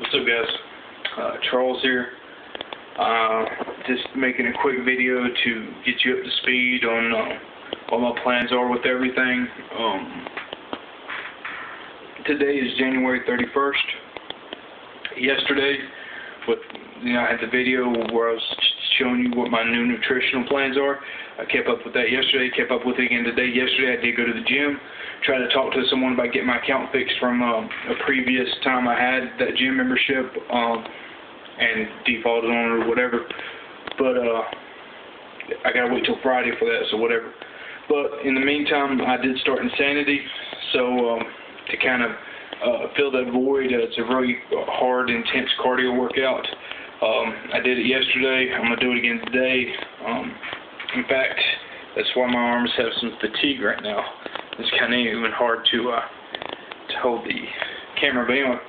What's up, guys? Charles here. Just making a quick video to get you up to speed on what my plans are with everything. Today is January 31st. Yesterday, I had the video where I was showing you what my new nutritional plans are. I kept up with that yesterday, kept up with it again today. Yesterday I did go to the gym, try to talk to someone about getting my account fixed from a previous time I had that gym membership and defaulted on it or whatever. But I gotta wait till Friday for that, so whatever. But in the meantime, I did start Insanity, so to kind of fill that void, it's a really hard, intense cardio workout. I did it yesterday. I'm gonna do it again today. In fact, that's why my arms have some fatigue right now. It's kind of even hard to hold the camera, but anyway,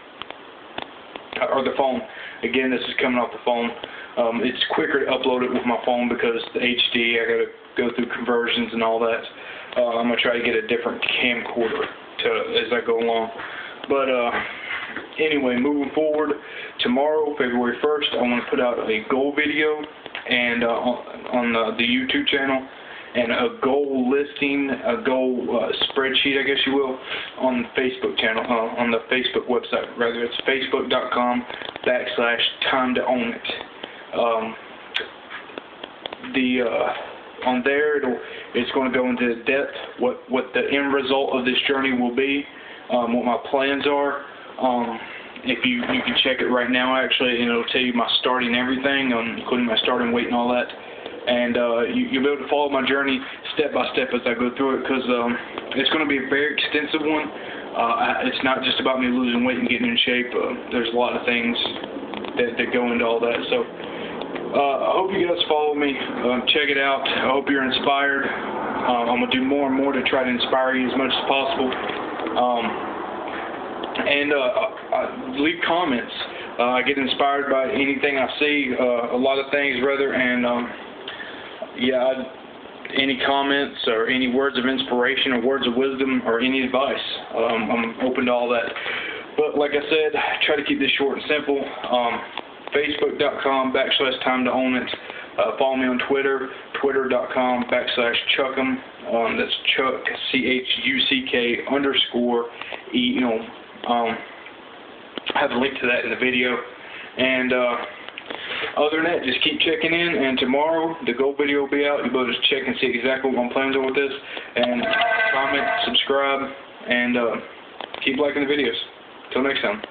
or the phone. Again, this is coming off the phone. It's quicker to upload it with my phone because the HD, I gotta go through conversions and all that. I'm gonna try to get a different camcorder as I go along. But anyway, moving forward, tomorrow, February 1st, I want to put out a goal video and on the YouTube channel, and a goal listing, a goal spreadsheet, I guess you will, on the Facebook channel, on the Facebook website, rather. It's facebook.com/time-to-own-it. On there, it's going to go into depth what the end result of this journey will be, what my plans are. If you can check it right now, actually, and it'll tell you my starting everything, including my starting weight and all that. And you'll be able to follow my journey step by step as I go through it, because it's going to be a very extensive one. It's not just about me losing weight and getting in shape. There's a lot of things that go into all that. So I hope you guys follow me. Check it out. I hope you're inspired. I'm going to do more and more to try to inspire you as much as possible. And leave comments. I get inspired by anything I see, a lot of things rather, and any comments or any words of inspiration or words of wisdom or any advice. I'm open to all that. But like I said, try to keep this short and simple. Facebook.com/time-to-own-it. Follow me on Twitter, twitter.com/Chuckem. That's Chuck, CHUCK_EM. I have a link to that in the video. And other than that, just keep checking in. And tomorrow, the goal video will be out. You'll be able to just check and see exactly what my plans are with this. And comment, subscribe, and keep liking the videos. Till next time.